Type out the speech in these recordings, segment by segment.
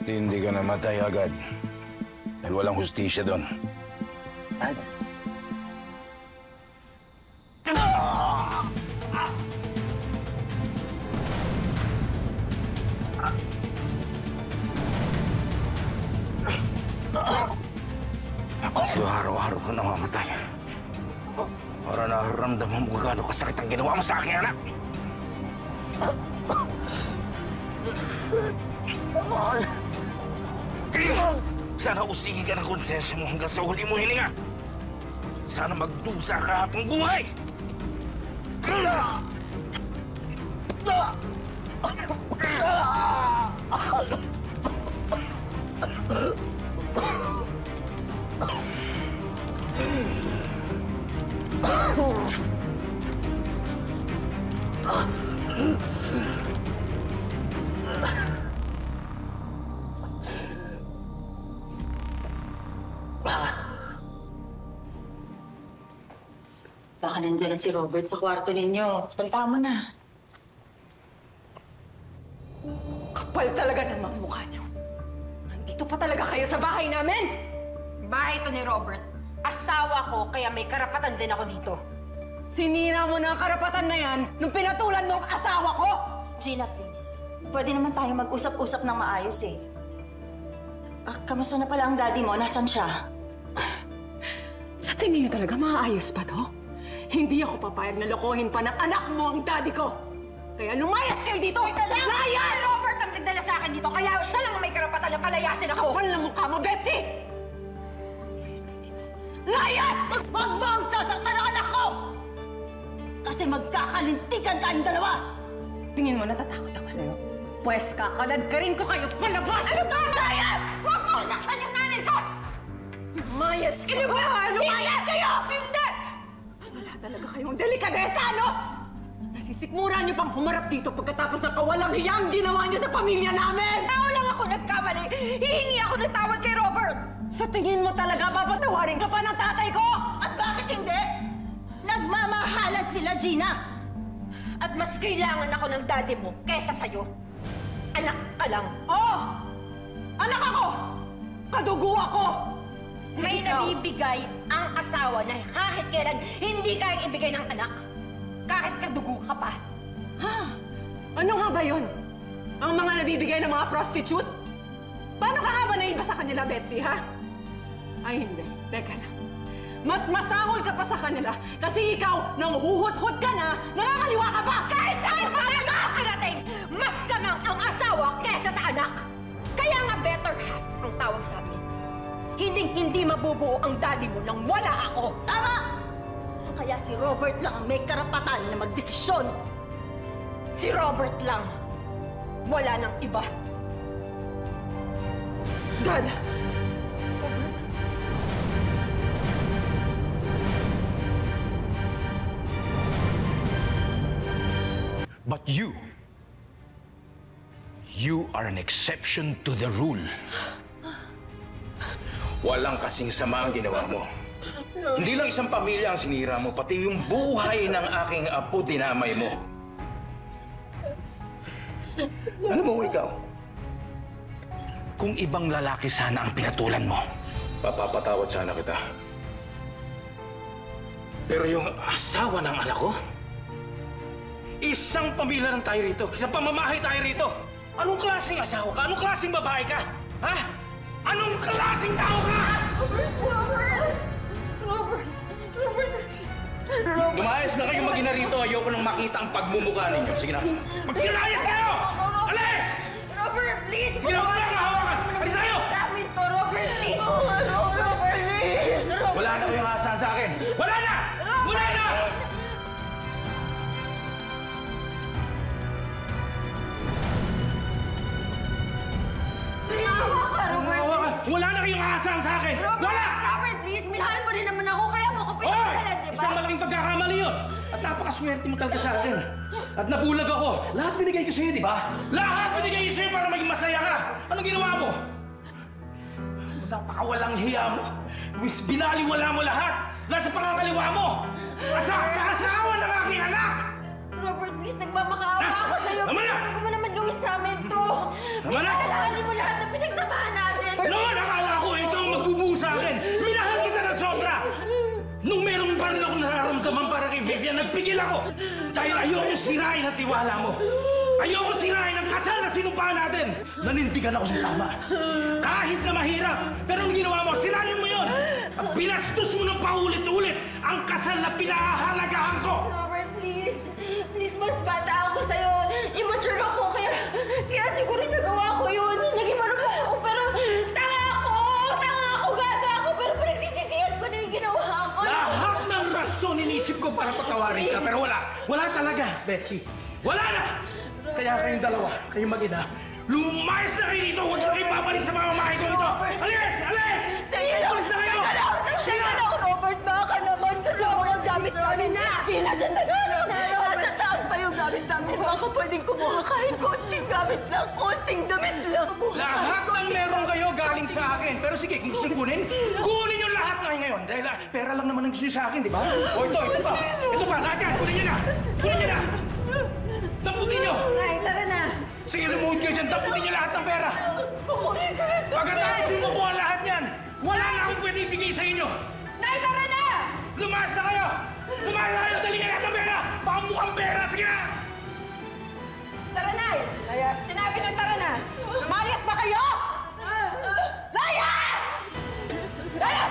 Hindi ka namatay agad. Dahil walang hustisya doon. Dad? Kasi araw-araw ka namamatay. Para nararamdaman mo gaano kasakit ang ginawa mo sa aking anak. Sana usigin ka ng konsensya mo hanggang sa huli mo hininga. Sana magdusa ka habang buhay. Baka nandiyan na si Robert sa kwarto ninyo. Punta mo na. Kapal talaga ng mga mukha niyo. Nandito pa talaga kayo sa bahay namin! Bahay ito ni Robert. Asawa ko, kaya may karapatan din ako dito. Sinira mo na ang karapatan na yan nung pinatulan mo ang asawa ko! Gina, please. Pwede naman tayo mag-usap-usap ng maayos eh. Kamusta na pala ang daddy mo? Nasaan siya? Sa tingin niyo talaga maayos pa to? Hindi ako papayag na lokohin pa ng anak mo ang daddy ko! Kaya lumayas kayo dito! Layas! Robert ang nagdala sa akin dito, kaya siya lang may karapatan na palayasin ako! Kapal na mukha mo, Betsy! Layas! Huwag mo ang sasaktan ng anak ko! Kasi magkakalintikan tayong dalawa! Tingin mo natatakot ako sa'yo? Pwes kakalad ka rin ko kayo palabas! Ano ba? Layas! Huwag mo saktan yung nanay ko! Lumayas ka na ba? Lumayas kayo! Hindi! Wala talaga kayong delikadesa, no? Nasisikmura niyo pang humarap dito pagkatapos ng kawalang hiyang ginawa niyo sa pamilya namin! Tao lang ako nagkamali! Hihingi ako ng tawad kay Robert! Sa tingin mo talaga papatawarin ka pa ng tatay ko? At bakit hindi? Nagmamahalan sila, Gina! At mas kailangan ako ng daddy mo kesa sa'yo. Anak ka lang. Oh! Anak ako! Kadugo ako! May nabibigay ang asawa na kahit kailan hindi kayang ibigay ng anak. Kahit kadugo ka pa. Ha? Ano nga ba yun? Ang mga nabibigay ng mga prostitute? Paano ka nga ba naiba sa kanila, Betsy, ha? Ay, hindi. Teka lang. Mas masahol ka pa sa kanila kasi ikaw, nang huhut-hut ka na, nakakaliwa ka pa! Kahit saan pa ka nakakarating, mas gamang ang asawa kesa sa anak. Kaya nga better half ang tawag sa amin. Hindi mabubuo ang daddy mo nang wala ako. Tama! Kaya si Robert lang ang may karapatan na magdesisyon. Si Robert lang. Wala nang iba. Dad! But you are an exception to the rule. Walang kasing sama ang ginawa mo. Hindi lang isang pamilya ang sinira mo, pati yung buhay ng aking apo dinamay mo. Ano mo ikaw? Kung ibang lalaki sana ang pinatulan mo, papapatawad sana kita. Pero yung asawa ng anak ko, isang pamilya lang tayo rito. Isang pamamahay tayo rito. Anong klaseng asawa ka? Anong klaseng babae ka? Ha? Anong klaseng tao ka? Robert! Lumayas na kayong mag-ina rito. Ayoko nang makita ang pagmumukha ninyo. Sige na. Magsilayas kayo! Alis! Robert, please! Sige na, wala kang hawakan! Alis tayo! Sabi to, Robert, please! Robert, please! Wala na kayong aasahan sa akin. Wala na! Wala na! Wala na kayong aasahan sa akin! Wala! Robert, please! Minahal mo rin naman ako, kaya mo ko pinakasalan, di ba? Isang malaking pagkakamali yun! At napakaswerte mo talaga sa akin. At nabulag ako. Lahat binigay ko sa'yo, di ba? Lahat binigay ko sa'yo para maging masaya ka! Anong ginawa mo? Napakawalang hiya mo. Binaliwala mo lahat! Dahil sa pangangaliwa mo! At sa asawa aking anak! Robert, please, nagmamakaawa ako sa'yo. Tama na! Huwag mo naman gawin sa amin to. Tama na! Alalahanin mo lahat ng pinagsamahan natin. Noon, akala ko ito ang magbubuo sa akin. Minahal kita na sobra. Nung meron pa rin akong nararamdaman para kay Vivian, nagpigil ako. Dahil ayokong sirain ang tiwala mo. Ayokong sirain ang kasal na sinumpaan natin. Nanindigan ako sa tama. Kahit na mahirap, pero ang ginawa mo, sirain mo yun. At binastos mo ng paulit-ulit ang kasal na pinahahalagahan ko. Robert, please. Please, mas bata ako sa'yo. Immature ako, kaya siguro nagawa ko yun. Naging marunong ako, pero tanga ako, gaga ako, pero pinagsisisihan ko na yung ginawa ko. Lahat ng rason inisip ko para patawarin ka, pero wala talaga, Betsy. Wala na! Kaya kayong dalawa, kayong mag-ina, lumayas na kayo dito! Huwag na kayo babalik sa mamamahay ko ito! Alis! Alis! Alis na kayo! Teka na, Robert, baka naman kasi ako yung gamit namin. Nasa taas pa yung gamit namin. Baka pwedeng kumuha kahit konting gamit lang, konting damit lang. Lahat ng meron kayo galing sa akin. Pero sige, kung gusto kunin, kunin yung lahat ngayon. Dahil pera lang naman ang gusto niyo sa akin, di ba? O ito pa. Ito pa, lahat yan. Kunin niyo na. Kunin niyo na. Tamputin niyo. Nay, tara na. Sige, lumuhod kayo dyan. Tamputin niyo lahat ng pera. Kukunin ka na. Pagkatapos yung makuha lahat yan, wala na akong pwede ibigay sa inyo. Nay, tara na! Lumayas na kayo! Lumayas na kayo! Dali ka lahat ng pera! Baka mukhang pera! Sige na! Tara, Nay! Layas! Sinabi ng tara na! Lumayas na kayo! Layas! Layas!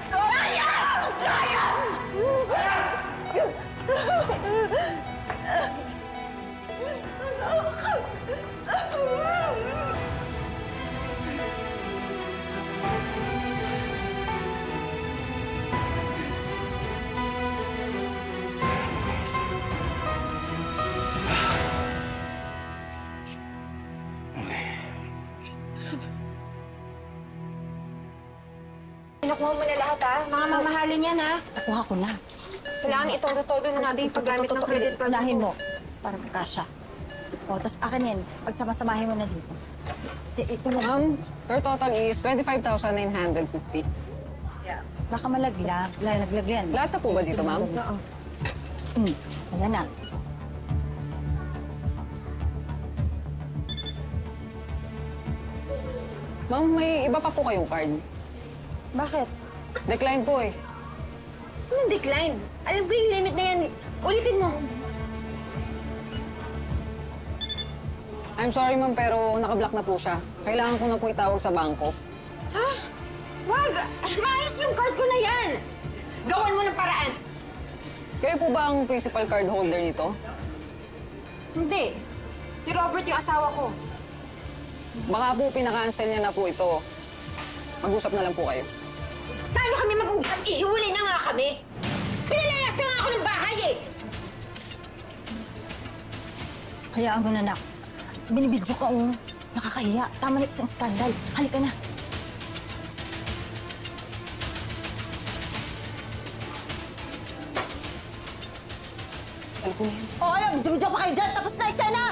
Layas! Layas! Nakuha mo na lahat, ha? Mga mamahalin yan, ha? Nakuha ko na. Kailangan ito-todo na natin yung paggamit ng credit card. Unahin mo para magkasya. O, tapos akin yan. Pagsamasamahin mo na dito. Ito na. Your total is 25,950. Baka malaglag. Laglag yan. Lahat na po ba dito, ma'am? Oo. Ayan na. Ma'am, may iba pa po kayong card. Bakit? Decline po eh. Anong decline? Alam ko yung limit na yan. Ulitin mo. I'm sorry, ma'am, pero nakablock na po siya. Kailangan ko na po itawag sa bangko. Ha? Wag! Maayos yung card ko na yan! Gawan mo ng paraan! Kayo po ba ang principal card holder nito? Hindi. Si Robert yung asawa ko. Baka po pinaka-cancel niya na po ito. Mag-usap na lang po kayo. Paano kami mag-uusap? Ihuli na nga kami! Pinalayas na nga ako ng bahay eh! Hayaan mo na, nak. Binibidyo ka, nakakahiya. Tama na isang skandal. Halika na. Alam ko na yan. O, bidyo pa kayo dyan. Tapos na, eksena!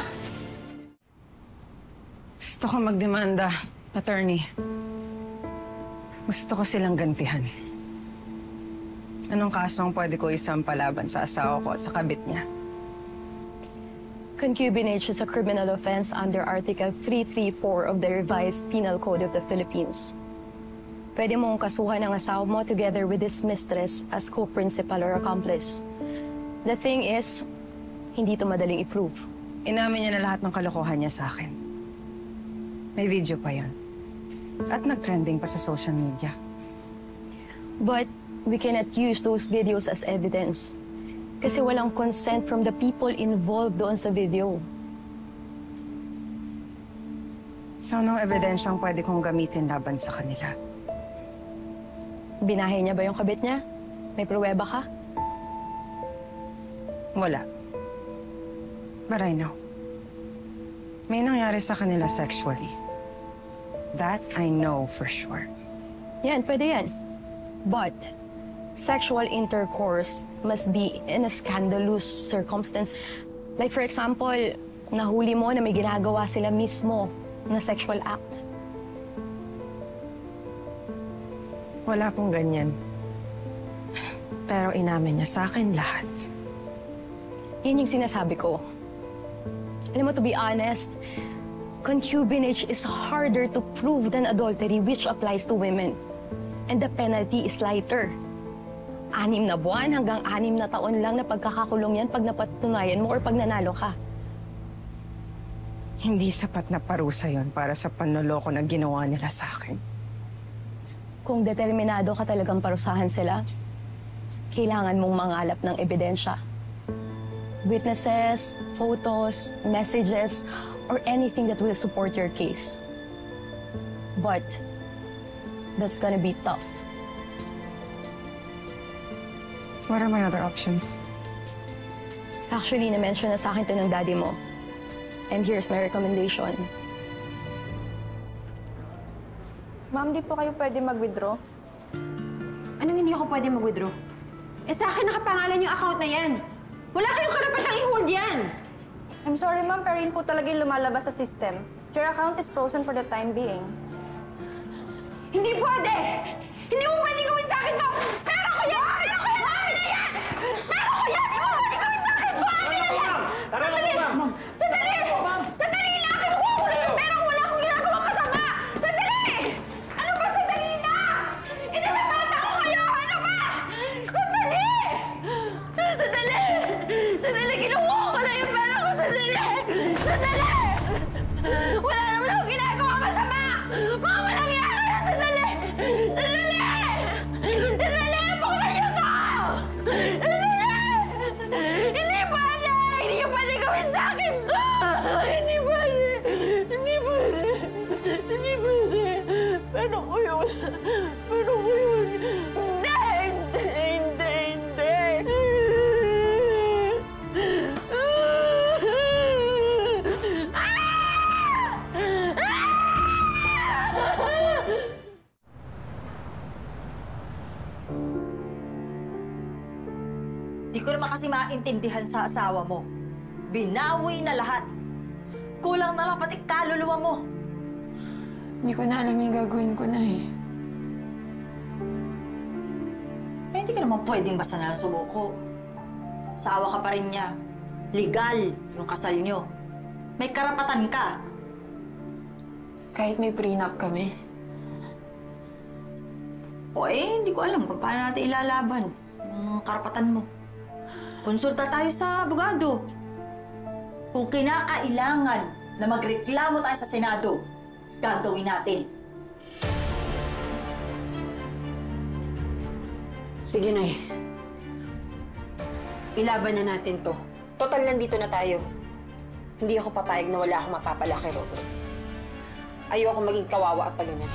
Gusto ko magdemanda, attorney. Gusto ko silang gantihan. Anong kaso ang pwede ko isampalaban sa asawa ko at sa kabit niya? Concubinage is a criminal offense under Article 334 of the Revised Penal Code of the Philippines. Pwede mong kasuhan ang asawa mo together with his mistress as co-principal or accomplice. The thing is, hindi to madaling i-prove. Inamin niya na lahat ng kalokohan niya sa akin. May video pa yon. At nag-trending pa sa social media. But we cannot use those videos as evidence. Kasi walang consent from the people involved doon sa video. So, anong ebidensyang pwede kong gamitin laban sa kanila? Binahay niya ba yung kabit niya? May pruweba ka? Wala. But I know. May nangyari sa kanila sexually. That I know for sure. Yan, pwede yan. But, sexual intercourse must be in a scandalous circumstance. Like for example, nahuli mo na may ginagawa sila mismo na sexual act. Wala pong ganyan. Pero inamin niya sa akin lahat. Yan yung sinasabi ko. Alam mo, to be honest, concubinage is harder to prove than adultery, which applies to women. And the penalty is lighter. 6 na buwan hanggang 6 na taon lang na pagkakakulong yan pag napatunayan mo or pag nanalo ka. Hindi sapat na parusa yon para sa panloloko na ginawa nila sa akin. Kung determinado ka talagang parusahan sila, kailangan mong mangalap ng ebidensya. Witnesses, photos, messages, or anything that will support your case. But that's gonna be tough. What are my other options? Actually, na-mention na sa akin to ng daddy mo. And here's my recommendation. Ma'am, di po kayo pwede mag-withdraw? Anong hindi ako pwede mag-withdraw? Eh sa akin nakapangalan yung account na yan. Wala kayong karapatang i-hold yan. I'm sorry, ma'am, pero yun po talaga yung lumalabas sa system. Your account is frozen for the time being. Hindi pwede! Hindi mo pwede gawin sa akin to! Pera ko yan! Pera ko yan! Amin na yan! Pera ko yan! Hindi mo pwede gawin sa akin to! Amin na yan! Sandali! Sandali! Sandali lang! Kinukuha ko na yung pera ko! Wala akong ginagawang masama! Sandali! Ano ba? Sandali na! Itinabata ko kayo! Ano ba? Sandali! Sandali! Sandali! Kinukuha ko na yung pera ko! Sandali! Sandali! Wala naman akong ginagawang masama! Mga walang yara! Sandali! Sandali! Sandali! Buksan niyo to! Sandali! Hindi pwede! Hindi niyo pwede gawin sa akin! Hindi pwede! Hindi pwede! Hindi pwede! Pero ko yun! Pero ko yun! Hindi! Hindi! Hindi! Di ko naman kasi maintindihan sa asawa mo. Binawi na lahat. Kulang na lang pati kaluluwa mo. Hindi ko na alam yung gagawin ko na eh. Eh, hindi ka naman pwedeng basta na sumuko. Asawa ka pa rin niya. Legal yung kasal niyo. May karapatan ka. Kahit may prenup kami. O hindi ko alam kung paano natin ilalaban ang karapatan mo. Konsulta tayo sa abogado. Kung kinakailangan na magreklamo tayo sa Senado, gagawin natin. Sige, Nay. Ilaban na natin to. Total, nandito na tayo. Hindi ako papayag na wala akong mapapala kay Robert. Ayoko maging kawawa at talunan.